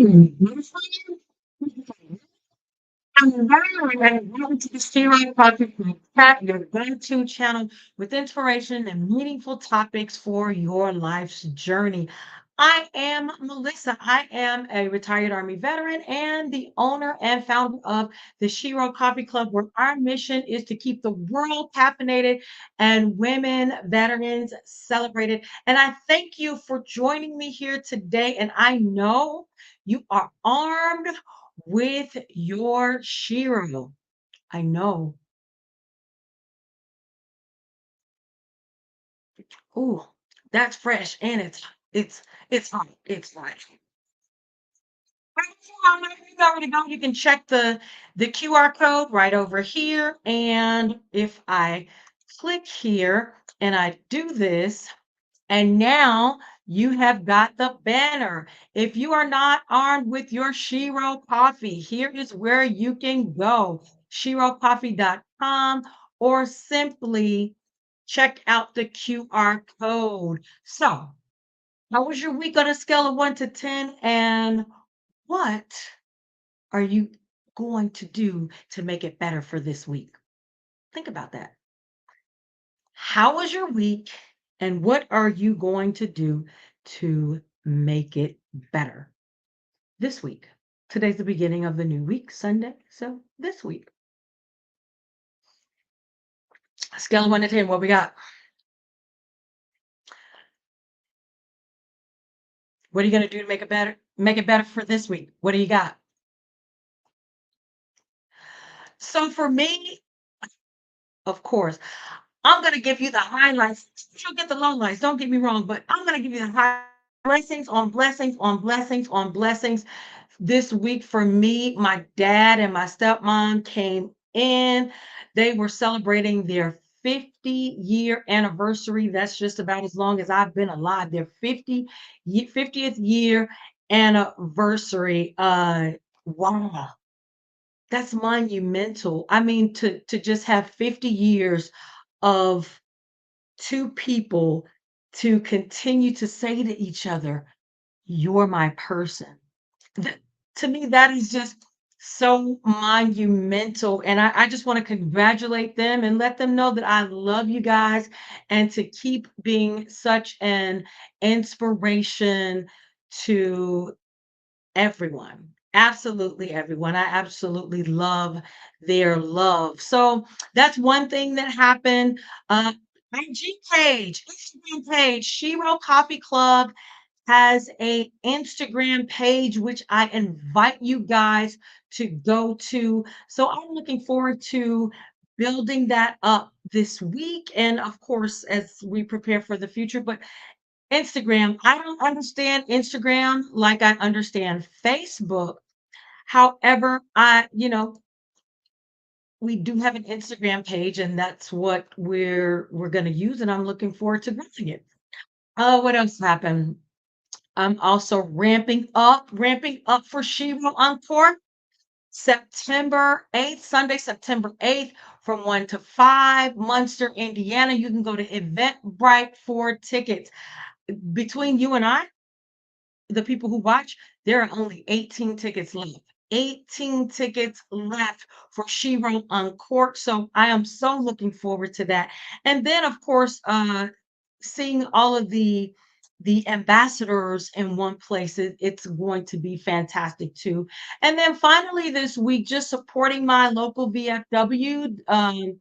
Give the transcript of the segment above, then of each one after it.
I'm welcome to the Shero Podcast, your go-to channel with inspiration and meaningful topics for your life's journey. I am Melissa. I am a retired Army veteran and the owner and founder of the Shero Coffee Club, where our mission is to keep the world caffeinated and women veterans celebrated. And I thank you for joining me here today. And I know you are armed with your Shero. I know. Ooh, that's fresh and it's hot. It's hot. You know where to go. You can check the QR code right over here. And if I click here and I do this, and now you have got the banner. If you are not armed with your Shero coffee, here is where you can go. SheroCoffee.com or simply check out the QR code. So, how was your week on a scale of 1 to 10? And what are you going to do to make it better for this week? Think about that. How was your week and what are you going to do to make it better this week? Today's the beginning of the new week, Sunday. So this week, scale of 1 to 10, what we got? What are you going to do to make it better? Make it better for this week. What do you got? So for me, of course, I'm going to give you the highlights. You'll get the lowlights. Don't get me wrong, but I'm going to give you the high blessings on blessings on blessings on blessings. This week for me, my dad and my stepmom came in. They were celebrating their 50-year anniversary. That's just about as long as I've been alive. Their 50th year anniversary. Wow, that's monumental. I mean, to just have 50 years of two people to continue to say to each other, "You're my person." Th To me, that is just so monumental, and I just wanna congratulate them and let them know that I love you guys and to keep being such an inspiration to everyone. Absolutely everyone. I absolutely love their love. So, that's one thing that happened. IG page, Instagram page, Shero Coffee Club has a Instagram page which I invite you guys to go to. So I'm looking forward to building that up this week and of course as we prepare for the future. But Instagram, I don't understand Instagram like I understand Facebook. However, we do have an Instagram page and that's what we're going to use and I'm looking forward to growing it. What else happened? I'm also ramping up for Shero Encore September 8th, Sunday, September 8th from 1 to 5, Munster, Indiana. You can go to Eventbrite for tickets. Between you and I, the people who watch, there are only 18 tickets left. 18 tickets left for Shero Encore. So I am so looking forward to that. And then, of course, seeing all of the ambassadors in one place, it's going to be fantastic too. And then finally this week, just supporting my local VFW,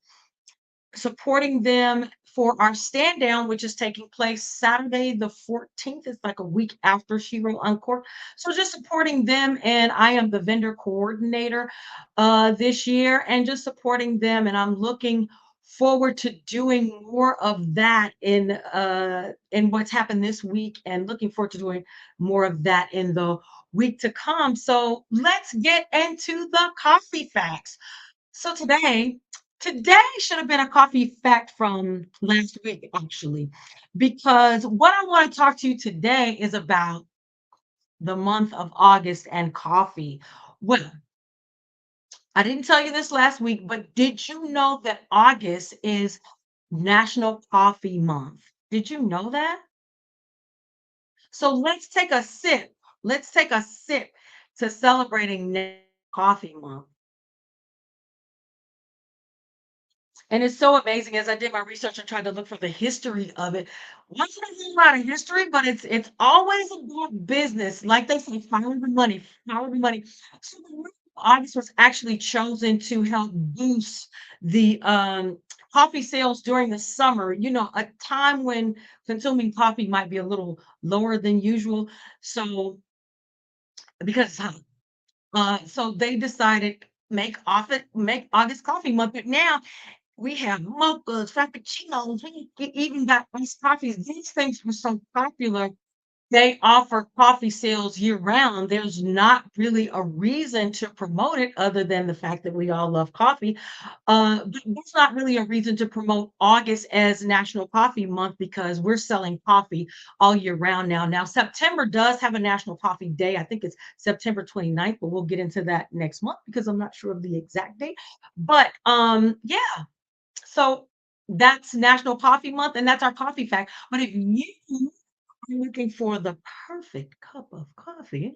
supporting them for our stand down, which is taking place Saturday the 14th. It's like a week after Shero Encore. So just supporting them, and I am the vendor coordinator this year, and just supporting them. And I'm looking forward to doing more of that in what's happened this week, and looking forward to doing more of that in the week to come. So let's get into the coffee facts. So today should have been a coffee fact from last week, actually, because what I want to talk to you today is about the month of August and coffee. Well, I didn't tell you this last week, but did you know that August is National Coffee Month? Did you know that? So let's take a sip. Let's take a sip to celebrating Coffee Month. And it's so amazing as I did my research and tried to look for the history of it. Wasn't a whole lot of history, but it's always about business. Like they say, follow the money, follow the money. So the month of August was actually chosen to help boost the coffee sales during the summer, a time when consuming coffee might be a little lower than usual. So because it's hot. So they decided make August coffee month. But now we have mochas, frappuccinos, we even got iced coffees. These things were so popular. They offer coffee sales year round. There's not really a reason to promote it other than the fact that we all love coffee. But there's not really a reason to promote August as National Coffee Month because we're selling coffee all year round now. Now, September does have a National Coffee Day. I think it's September 29th, but we'll get into that next month because I'm not sure of the exact date. But yeah, so that's National Coffee Month, and that's our coffee fact. But if you are looking for the perfect cup of coffee,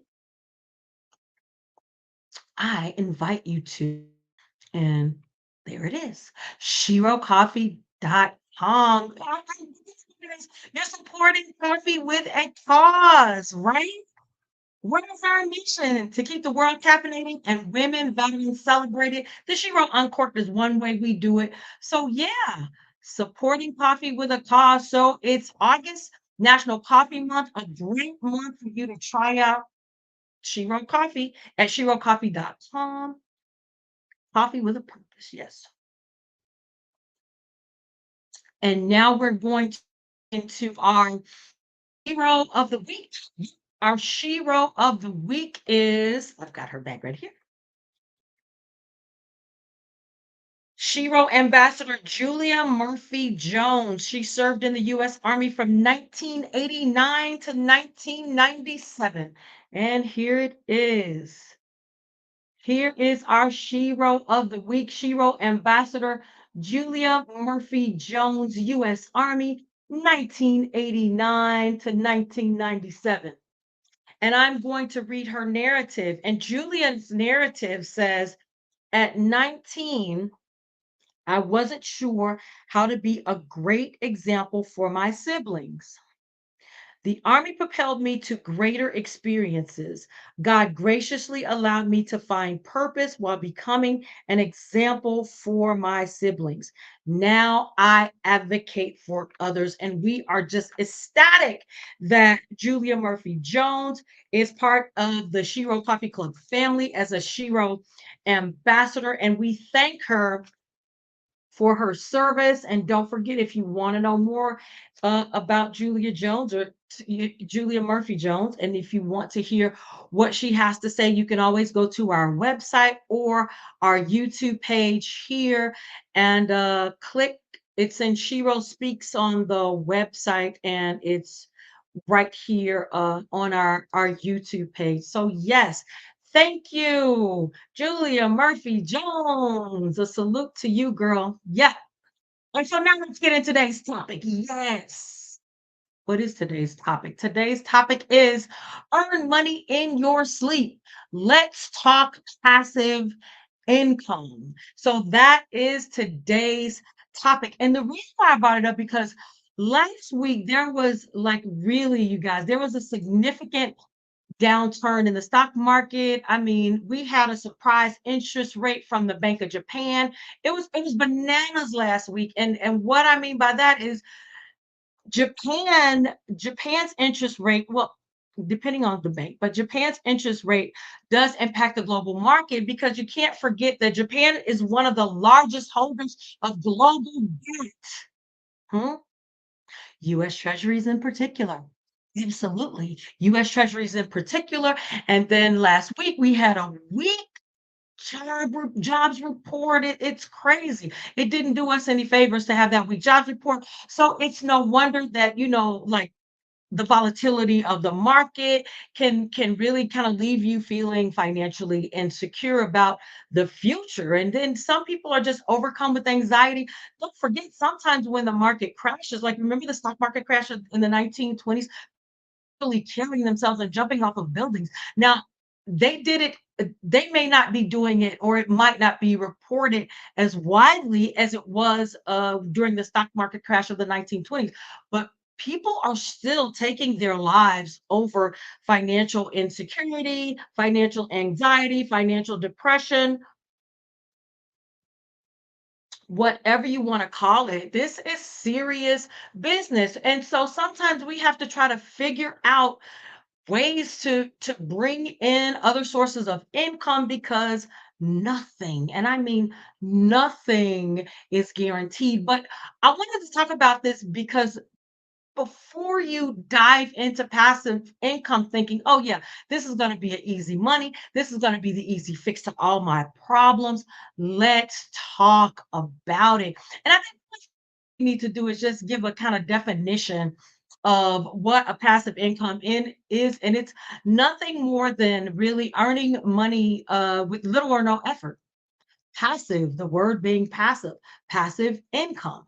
I invite you to, and there it is, sherocoffee.com. You're supporting coffee with a cause, right? What is our mission? To keep the world caffeinated and women, veterans celebrated. The Shero Uncorked is one way we do it. So, yeah, supporting coffee with a cause. So, it's August, National Coffee Month, a great month for you to try out Shero Coffee at sherocoffee.com. Coffee with a purpose, yes. And now we're going into our hero of the week. Our Shero of the week is, I've got her bag right here. Shero Ambassador Julia Murphy Jones. She served in the U.S. Army from 1989 to 1997. And here it is. Here is our Shero of the week. Shero Ambassador Julia Murphy Jones, U.S. Army, 1989 to 1997. And I'm going to read her narrative. And Julia's narrative says, at 19, I wasn't sure how to be a great example for my siblings. The Army propelled me to greater experiences. God graciously allowed me to find purpose while becoming an example for my siblings. Now I advocate for others, and we are just ecstatic that Julia Murphy Jones is part of the Shero Coffee Club family as a Shero ambassador, and we thank her for her service. And don't forget, if you want to know more about Julia Jones or Julia Murphy Jones, and if you want to hear what she has to say, you can always go to our website or our YouTube page here and click. It's in Shero Speaks on the website, and it's right here on our YouTube page. So yes, thank you, Julia Murphy Jones. A salute to you, girl. Yeah. And so now let's get into today's topic. Yes. What is today's topic? Today's topic is earn money in your sleep. Let's talk passive income. So that is today's topic. And the reason why I brought it up because last week there was like really, you guys, there was a significant downturn in the stock market. I mean, we had a surprise interest rate from the Bank of Japan. It was bananas last week. And what I mean by that is Japan's interest rate, well, depending on the bank, but Japan's interest rate does impact the global market because you can't forget that Japan is one of the largest holders of global debt. Hmm? US Treasuries in particular. Absolutely. US Treasuries in particular. And then last week we had a weak jobs report. It's crazy. It didn't do us any favors to have that weak jobs report. So it's no wonder that, like the volatility of the market can really kind of leave you feeling financially insecure about the future. And then some people are just overcome with anxiety. Don't forget, sometimes when the market crashes, like remember the stock market crash in the 1920s, really killing themselves and jumping off of buildings. Now, they did it. They may not be doing it, or it might not be reported as widely as it was during the stock market crash of the 1920s. But people are still taking their lives over financial insecurity, financial anxiety, financial depression, whatever you want to call it. This is serious business. And so sometimes we have to try to figure out ways to bring in other sources of income because nothing, and I mean nothing, is guaranteed. But I wanted to talk about this because before you dive into passive income thinking, oh yeah, this is going to be an easy money, this is going to be the easy fix to all my problems, let's talk about it. And I think what we need to do is just give a kind of definition of what a passive income in is, and it's nothing more than really earning money with little or no effort. Passive, the word being passive, passive income.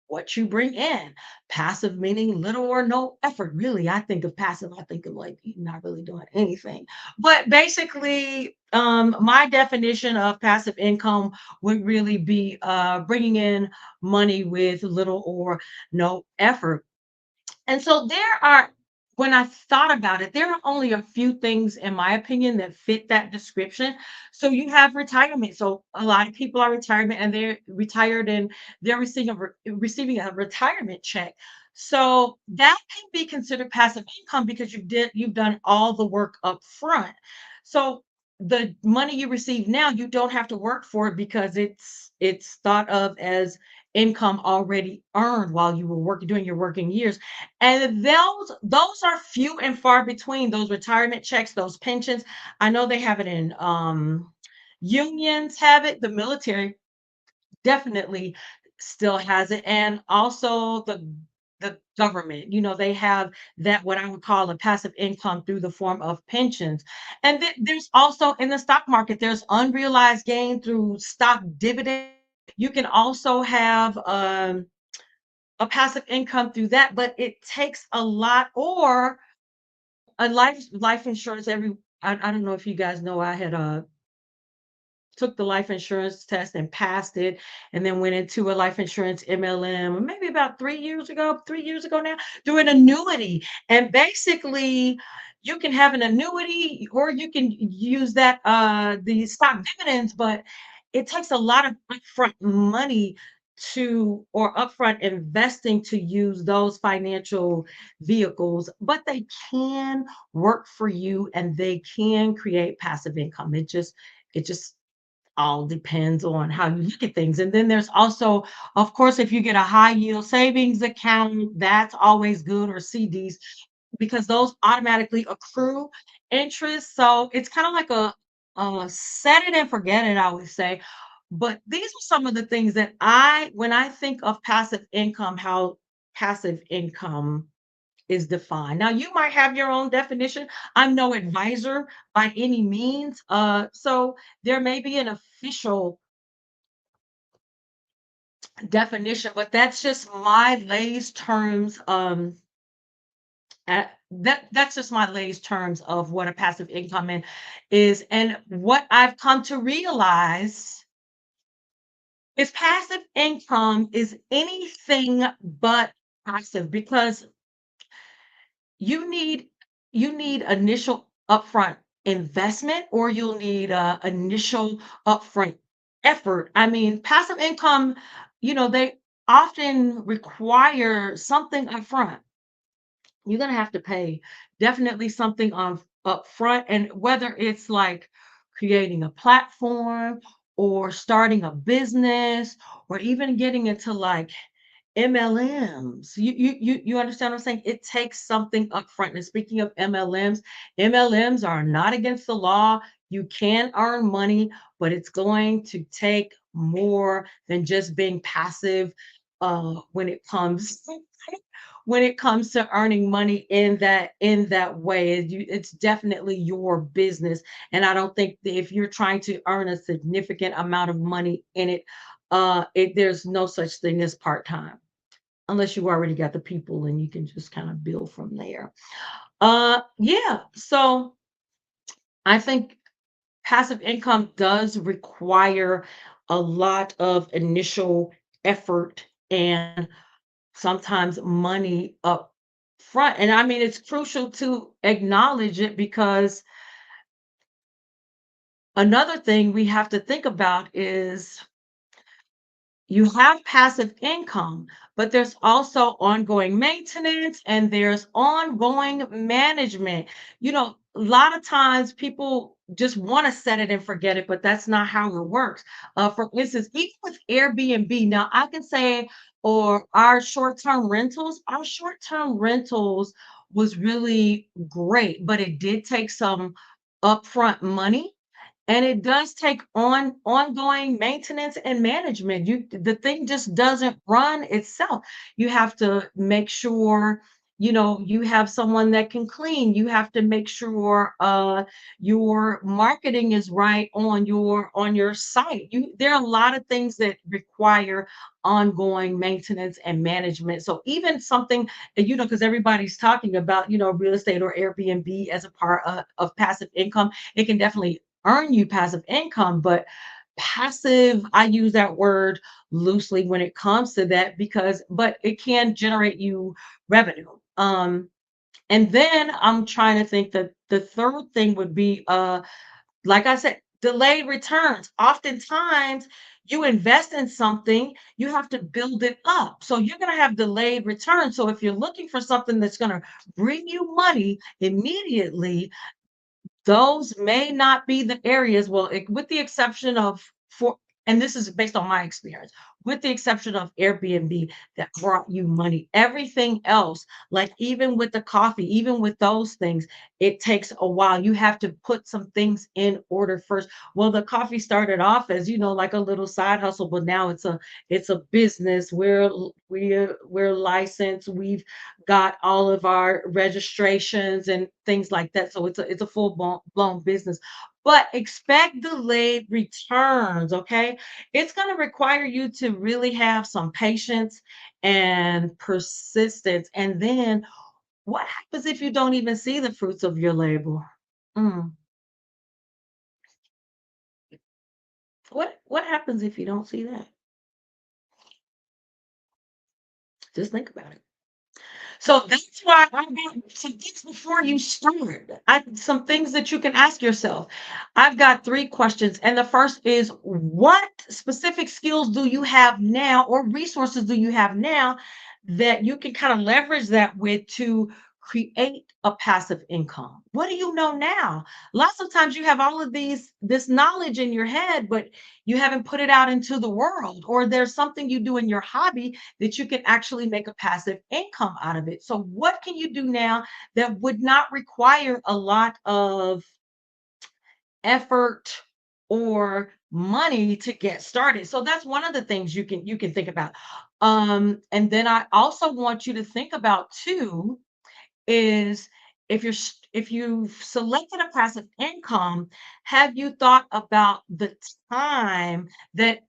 What you bring in. Passive meaning little or no effort. Really, I think of passive, I think of like you not really doing anything. But basically, my definition of passive income would really be bringing in money with little or no effort. And so when I thought about it, there are only a few things, in my opinion, that fit that description. So you have retirement. So a lot of people are retirement and they're retired and they're receiving a retirement check. So that can be considered passive income because you've done all the work up front. So the money you receive now, you don't have to work for it because it's thought of as income already earned while you were working doing your working years. And those are few and far between, those retirement checks, those pensions. I know they have it in unions have it, the military definitely still has it, and also the government, they have that what I would call a passive income through the form of pensions. And there's also in the stock market, there's unrealized gain through stock dividend. You can also have a passive income through that, but it takes a lot, or a life insurance every I don't know if you guys know, I had took the life insurance test and passed it, and then went into a life insurance MLM maybe about 3 years ago now, through an annuity. And basically, you can have an annuity or you can use that the stock dividends, but it takes a lot of upfront money to or upfront investing to use those financial vehicles, but they can work for you and they can create passive income. It just all depends on how you look at things. And then there's also, of course, if you get a high yield savings account, that's always good, or CDs, because those automatically accrue interest. So it's kind of like a set it and forget it, I would say. But these are some of the things that when I think of passive income, how passive income is defined. Now, you might have your own definition. I'm no advisor by any means. So there may be an official definition, but that's just my lay's terms. That's just my lay's terms of what a passive income is. And what I've come to realize is passive income is anything but passive, because you need you need initial upfront investment, or you'll need initial upfront effort. I mean, passive income, they often require something upfront. You're gonna have to pay definitely something on up front, and whether it's like creating a platform or starting a business or even getting into like MLMs. You understand what I'm saying? It takes something up front. And speaking of MLMs, MLMs are not against the law. You can earn money, but it's going to take more than just being passive when it comes to earning money in that way. It's definitely your business. And I don't think that if you're trying to earn a significant amount of money in it, there's no such thing as part-time, unless you already got the people and you can just kind of build from there. Yeah. So I think passive income does require a lot of initial effort and sometimes money up front. And I mean, it's crucial to acknowledge it because another thing we have to think about is you have passive income, but there's also ongoing maintenance and there's ongoing management. A lot of times people just want to set it and forget it, but that's not how it works. For instance, even with Airbnb, now I can say, or our short-term rentals was really great, but it did take some upfront money and it does take ongoing maintenance and management. The thing just doesn't run itself. You have to make sure, you have someone that can clean. You have to make sure your marketing is right on your site. There are a lot of things that require ongoing maintenance and management. So even something, because everybody's talking about, real estate or Airbnb as a part of passive income, it can definitely earn you passive income, but passive, I use that word loosely when it comes to that because, but it can generate you revenue. And then I'm trying to think that the third thing would be, like I said, delayed returns. Oftentimes, you invest in something, you have to build it up. So you're going to have delayed returns. So if you're looking for something that's going to bring you money immediately, those may not be the areas, well, with the exception of for and this is based on my experience, with the exception of Airbnb that brought you money. Everything else, like even with the coffee, even with those things, it takes a while. You have to put some things in order first. Well, the coffee started off as, like a little side hustle, but now it's a business. We're licensed. We've got all of our registrations and things like that. So it's a full blown business. But expect delayed returns, okay? It's going to require you to really have some patience and persistence. And then what happens if you don't even see the fruits of your labor? Mm. What happens if you don't see that? Just think about it. So that's why I got some things before you start. Some things that you can ask yourself. I've got three questions. And the first is, what specific skills do you have now or resources do you have now that you can kind of leverage that with to create a passive income? What do you know now? Lots of times you have all of this knowledge in your head, but you haven't put it out into the world, or there's something you do in your hobby that you can actually make a passive income out of it. So, what can you do now that would not require a lot of effort or money to get started? So that's one of the things you can think about. And then I also want you to think about too is if you've selected a passive income, have you thought about the time that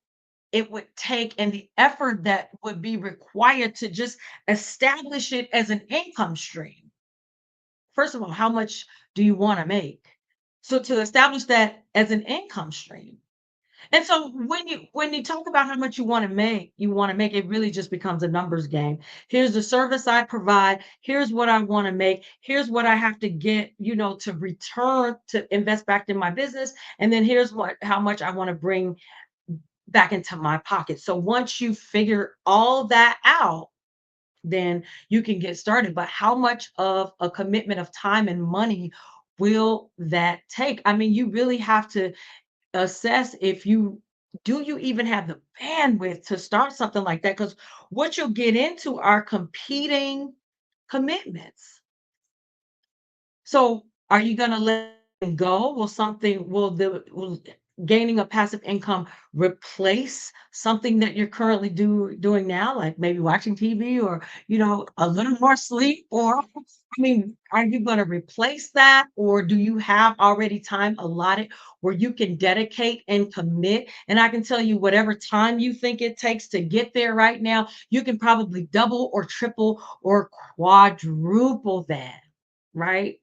it would take and the effort that would be required to just establish it as an income stream? First of all, how much do you want to make? So to establish that as an income stream. And so when you talk about how much you want to make, it really just becomes a numbers game. Here's the service I provide, here's what I want to make, here's what I have to get, to return to invest back in my business, and then here's what how much I want to bring back into my pocket. So once you figure all that out, then you can get started. But how much of a commitment of time and money will that take? I mean, you really have to assess if you even have the bandwidth to start something like that? Because what you'll get into are competing commitments. So are you going to let it go? Will gaining a passive income replace something that you're currently doing now, like maybe watching TV or, a little more sleep? Or, I mean, are you going to replace that? Or do you have already time allotted where you can dedicate and commit? And I can tell you, whatever time you think it takes to get there right now, you can probably double or triple or quadruple that, right?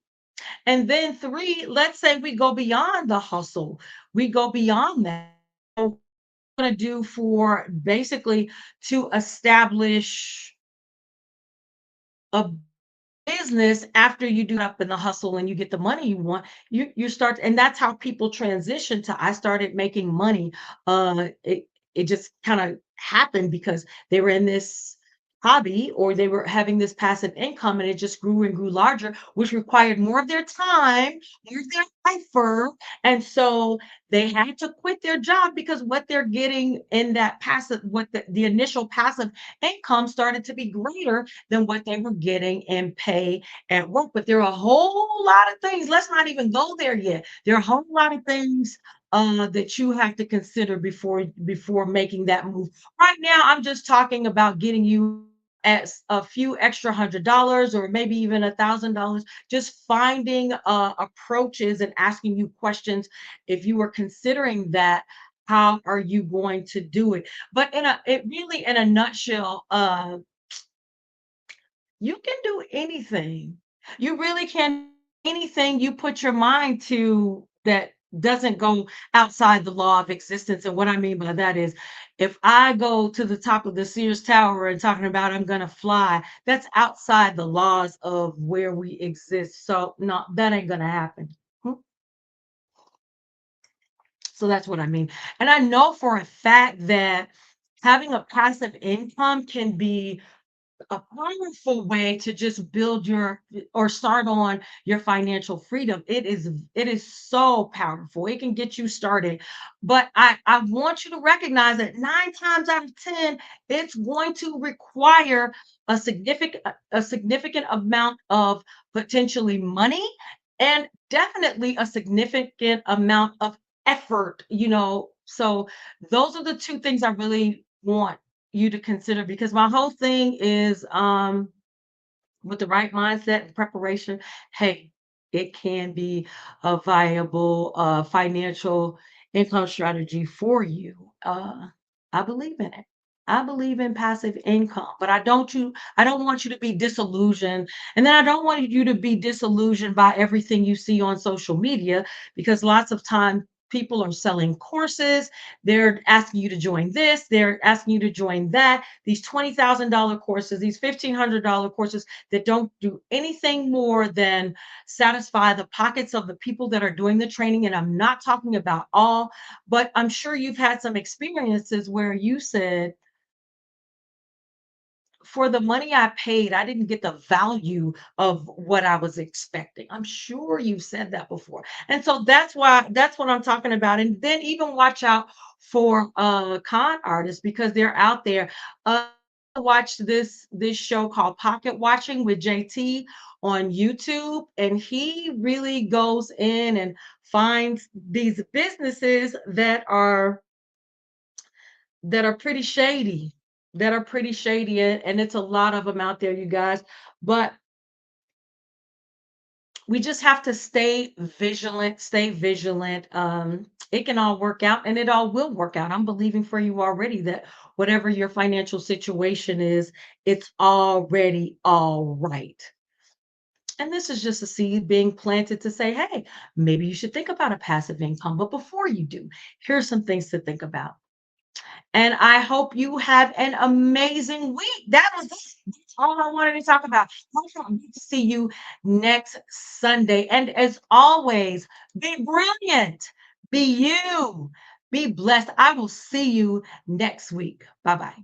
And then three, let's say we go beyond the hustle. We go beyond that. So what I'm gonna do for basically to establish a business after you do up in the hustle and you get the money you want, you start, and that's how people transition to I started making money. It just kind of happened because they were in this hobby or they were having this passive income and it just grew and grew larger, which required more of their time, more of their effort. And so they had to quit their job because what they're getting in that passive, what the initial passive income started to be greater than what they were getting in pay at work. But there are a whole lot of things. Let's not even go there yet. There are a whole lot of things that you have to consider before making that move. Right now, I'm just talking about getting you as a few extra $100 or maybe even $1,000. Just finding approaches and asking you questions. If you were considering that, how are you going to do it? But it really in a nutshell, you can do anything. You really can anything you put your mind to that doesn't go outside the law of existence. And what I mean by that is if I go to the top of the Sears Tower and talking about I'm gonna fly, that's outside the laws of where we exist. So no, that ain't gonna happen. Hmm. So that's what I mean. And I know for a fact that having a passive income can be a powerful way to just build your or start on your financial freedom. It is so powerful. It can get you started. But I want you to recognize that 9 times out of 10, it's going to require a significant amount of potentially money and definitely a significant amount of effort. So those are the two things I really want you to consider because my whole thing is with the right mindset and preparation, hey, it can be a viable financial income strategy for you. I believe in it. I believe in passive income, but I don't want you to be disillusioned. And then I don't want you to be disillusioned by everything you see on social media because lots of times people are selling courses. They're asking you to join this, they're asking you to join that. These $20,000 courses, these $1,500 courses that don't do anything more than satisfy the pockets of the people that are doing the training. And I'm not talking about all, but I'm sure you've had some experiences where you said, for the money I paid, I didn't get the value of what I was expecting. I'm sure you've said that before. And so that's what I'm talking about. And then even watch out for con artists because they're out there. I watched this show called Pocket Watching with JT on YouTube, and he really goes in and finds these businesses that are pretty shady, and it's a lot of them out there, you guys. But we just have to stay vigilant. It can all work out, and it all will work out. I'm believing for you already that whatever your financial situation is, it's already all right. And this is just a seed being planted to say, hey, maybe you should think about a passive income. But before you do, here's some things to think about. And I hope you have an amazing week. That was it. That's all I wanted to talk about. I can't wait to see you next Sunday. And as always, be brilliant, be you, be blessed. I will see you next week. Bye bye.